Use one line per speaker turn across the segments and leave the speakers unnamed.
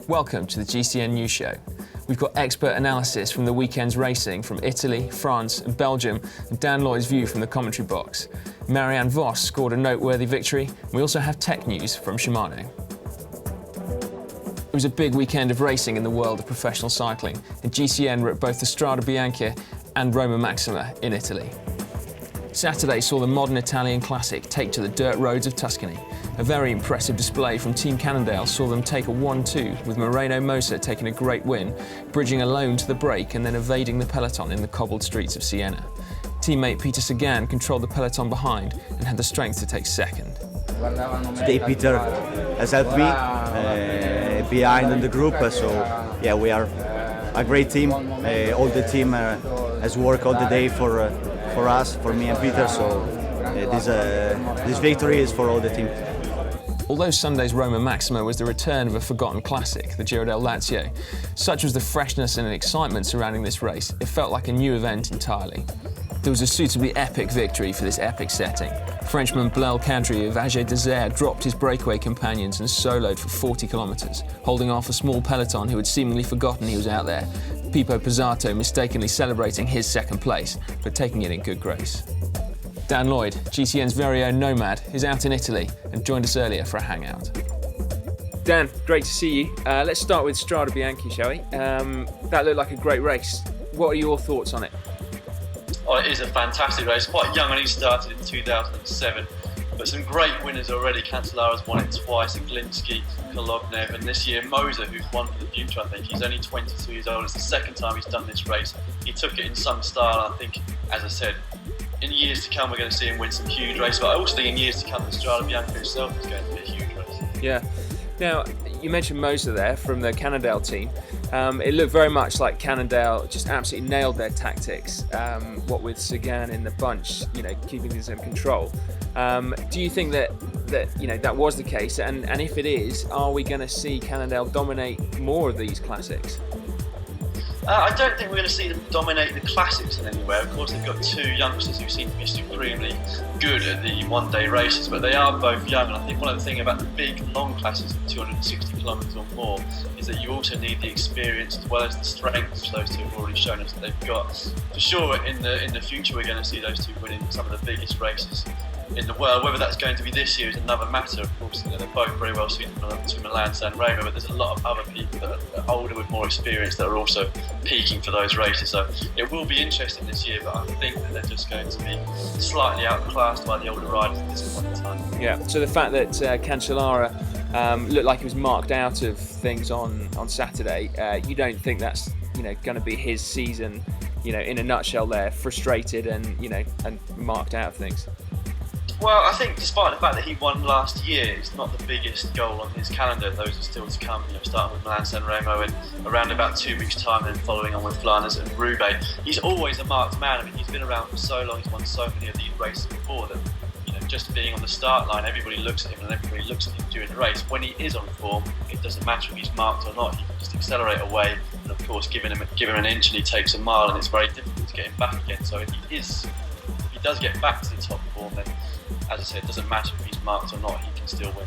Welcome to the GCN News Show. We've got expert analysis from the weekend's racing from Italy, France and Belgium, and Dan Lloyd's view from the commentary box. Marianne Vos scored a noteworthy victory. We also have tech news from Shimano. It was a big weekend of racing in the world of professional cycling, and GCN were at both the Strade Bianche and Roma Maxima in Italy. Saturday saw the modern Italian classic take to the dirt roads of Tuscany. A very impressive display from Team Cannondale saw them take a 1-2, with Moreno Mosa taking a great win, bridging alone to the break and then evading the peloton in the cobbled streets of Siena. Teammate Peter Sagan controlled the peloton behind and had the strength to take second.
Today Peter has helped me behind in the group, so yeah, we are a great team. All the team has worked all the day for us, for me and Peter, so this victory is for all the team.
Although Sunday's Roma Maxima was the return of a forgotten classic, the Giro del Lazio, such was the freshness and excitement surrounding this race, it felt like a new event entirely. There was a suitably epic victory for this epic setting. Frenchman Blaise Cadry of AG Desert dropped his breakaway companions and soloed for 40 kilometres, holding off a small peloton who had seemingly forgotten he was out there. Pippo Pozzato mistakenly celebrating his second place, but taking it in good grace. Dan Lloyd, GCN's very own nomad, is out in Italy and joined us earlier for a hangout. Dan, great to see you. Let's start with Strade Bianche, shall we? That looked like a great race. What are your thoughts on it?
Oh, it is a fantastic race. Quite young when he started in 2007, but some great winners already. Cancellara's won it twice, Glinsky, Kolobnev, and this year Moser, who's won for the future, I think. He's only 22 years old. It's the second time he's done this race. He took it in some style, and I think, as I said, in years to come we're going to see him win some huge races, but I also think in years to come the Strade Bianche itself is going to be a huge race.
Yeah. Now, you mentioned Moser there from the Cannondale team. It looked very much like Cannondale just absolutely nailed their tactics, what with Sagan in the bunch, keeping things in control. Do you think that was the case? And if it is, are we going to see Cannondale dominate more of these classics?
I don't think we're going to see them dominate the classics in any way. Of course, they've got two youngsters who seem to be supremely good at the one-day races, but they are both young. And I think one of the things about the big, long classes of 260 kilometres or more is that you also need the experience as well as the strength, which those two have already shown us that they've got. For sure, in the future, we're going to see those two winning some of the biggest races in the world. Whether that's going to be this year is another matter. Of course, they're both very well suited to Milan-San Remo, but there's a lot of other people that are older with more experience that are also peaking for those races. So it will be interesting this year, but I think that they're just going to be slightly outclassed by the older riders at this point in time.
Yeah. So the fact that Cancellara looked like he was marked out of things on Saturday, you don't think that's going to be his season? In a nutshell, there, frustrated and and marked out of things.
Well, I think despite the fact that he won last year, it's not the biggest goal on his calendar. Those are still to come, starting with Milan-San Remo in around about 2 weeks' time, and then following on with Flanders and Roubaix. He's always a marked man. I mean, he's been around for so long, he's won so many of these races before that, just being on the start line, everybody looks at him and everybody looks at him during the race. When he is on form, it doesn't matter if he's marked or not. He can just accelerate away, and of course, give him an inch and he takes a mile, and it's very difficult to get him back again. So if he does get back to the top form, then, as I said, it doesn't matter if he's marked or not, he can still win.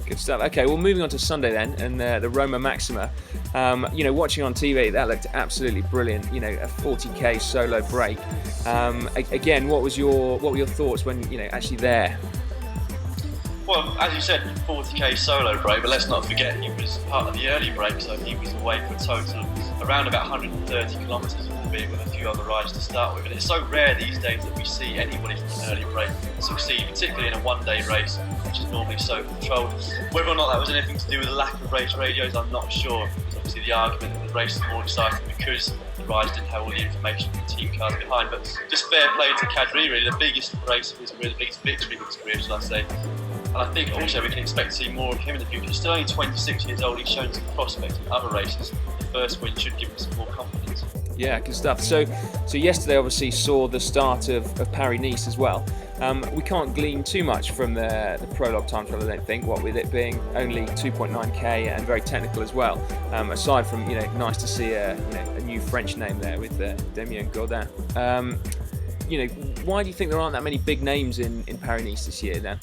Good stuff. Okay, well, moving on to Sunday then, and the Roma Maxima. Watching on TV, that looked absolutely brilliant. A 40k solo break. Again, what were your thoughts when actually there?
Well, as you said, 40k solo break, but let's not forget he was part of the early break, so he was away for a total of around about 130 kilometres, albeit with a few other riders to start with. And it's so rare these days that we see anybody from an early break succeed, particularly in a one-day race, which is normally so controlled. Whether or not that was anything to do with the lack of race radios, I'm not sure. Because obviously the argument that the race is more exciting because the riders didn't have all the information from the team cars behind. But just fair play to Cadry, really, the biggest race of his career, the biggest victory of his career, shall I say. And I think also we can expect to see more of him in the future. He's still only 26 years old, he's shown some prospects in other races. The first win should give him some more confidence.
Yeah, good stuff. So yesterday obviously saw the start of Paris-Nice as well. We can't glean too much from the prologue time trial, I don't think, what with it being only 2.9k and very technical as well. Aside from, nice to see a new French name there with Damien Godin. Why do you think there aren't that many big names in Paris-Nice this year then?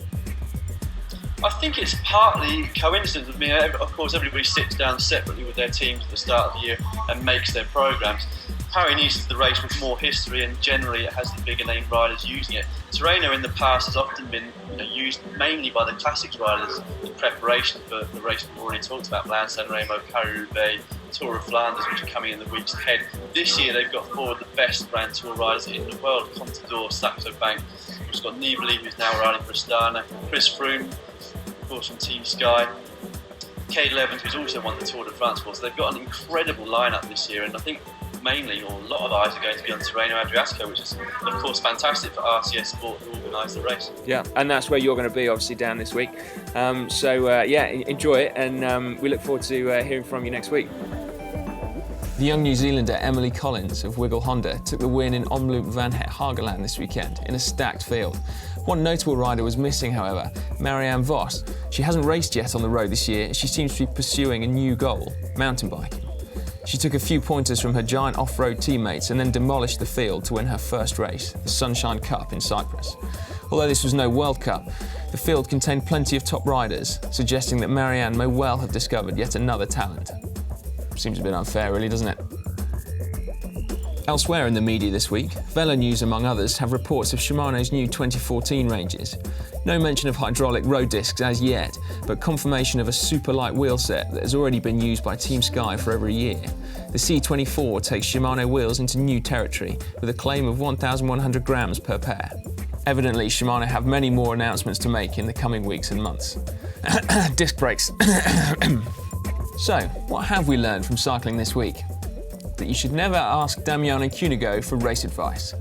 I think it's partly coincidence. I mean, of course, everybody sits down separately with their teams at the start of the year and makes their programmes. Paris-Nice is the race with more history, and generally it has the bigger name riders using it. Tirreno in the past has often been used mainly by the classics riders in preparation for the race we've already talked about, Milan San Remo, Paris-Roubaix, Tour of Flanders, which are coming in the weeks ahead. This year they've got four of the best Grand Tour riders in the world: Contador, Saxo Bank, we've got Nibali, who's now riding for Astana, Chris Froome, of course from Team Sky, Cadel Evans, who's also won the Tour de France for. So they've got an incredible lineup this year, and I think mainly, or a lot of eyes are going to be on Tirreno Adriatico, which is of course fantastic for RCS Sport to organise the race.
Yeah, and that's where you're going to be, obviously, down this week. Enjoy it, and we look forward to hearing from you next week. The young New Zealander Emily Collins of Wiggle Honda took the win in Omloop van het Hageland this weekend in a stacked field. One notable rider was missing, however, Marianne Vos. She hasn't raced yet on the road this year. She seems to be pursuing a new goal, mountain biking. She took a few pointers from her giant off-road teammates and then demolished the field to win her first race, the Sunshine Cup in Cyprus. Although this was no World Cup, the field contained plenty of top riders, suggesting that Marianne may well have discovered yet another talent. Seems a bit unfair, really, doesn't it? Elsewhere in the media this week, Velo News, among others, have reports of Shimano's new 2014 ranges. No mention of hydraulic road discs as yet, but confirmation of a super light wheel set that has already been used by Team Sky for over a year. The C24 takes Shimano wheels into new territory with a claim of 1,100 grams per pair. Evidently, Shimano have many more announcements to make in the coming weeks and months. Disc brakes. So, what have we learned from cycling this week? That you should never ask Damiano Cunego for race advice.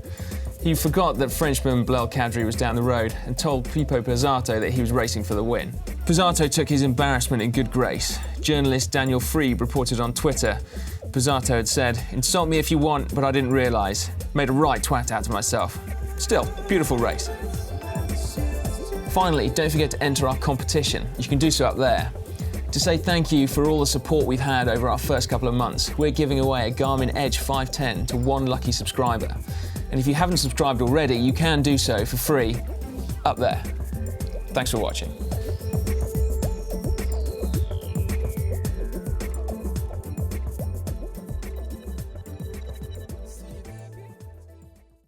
He forgot that Frenchman Blaise Cadry was down the road and told Pipo Pizzato that he was racing for the win. Pizzato took his embarrassment in good grace. Journalist Daniel Friebe reported on Twitter, Pizzato had said, "Insult me if you want, but I didn't realise. Made a right twat out of myself." Still, beautiful race. Finally, don't forget to enter our competition. You can do so up there. To say thank you for all the support we've had over our first couple of months, we're giving away a Garmin Edge 510 to one lucky subscriber. And if you haven't subscribed already, you can do so for free up there. Thanks for watching.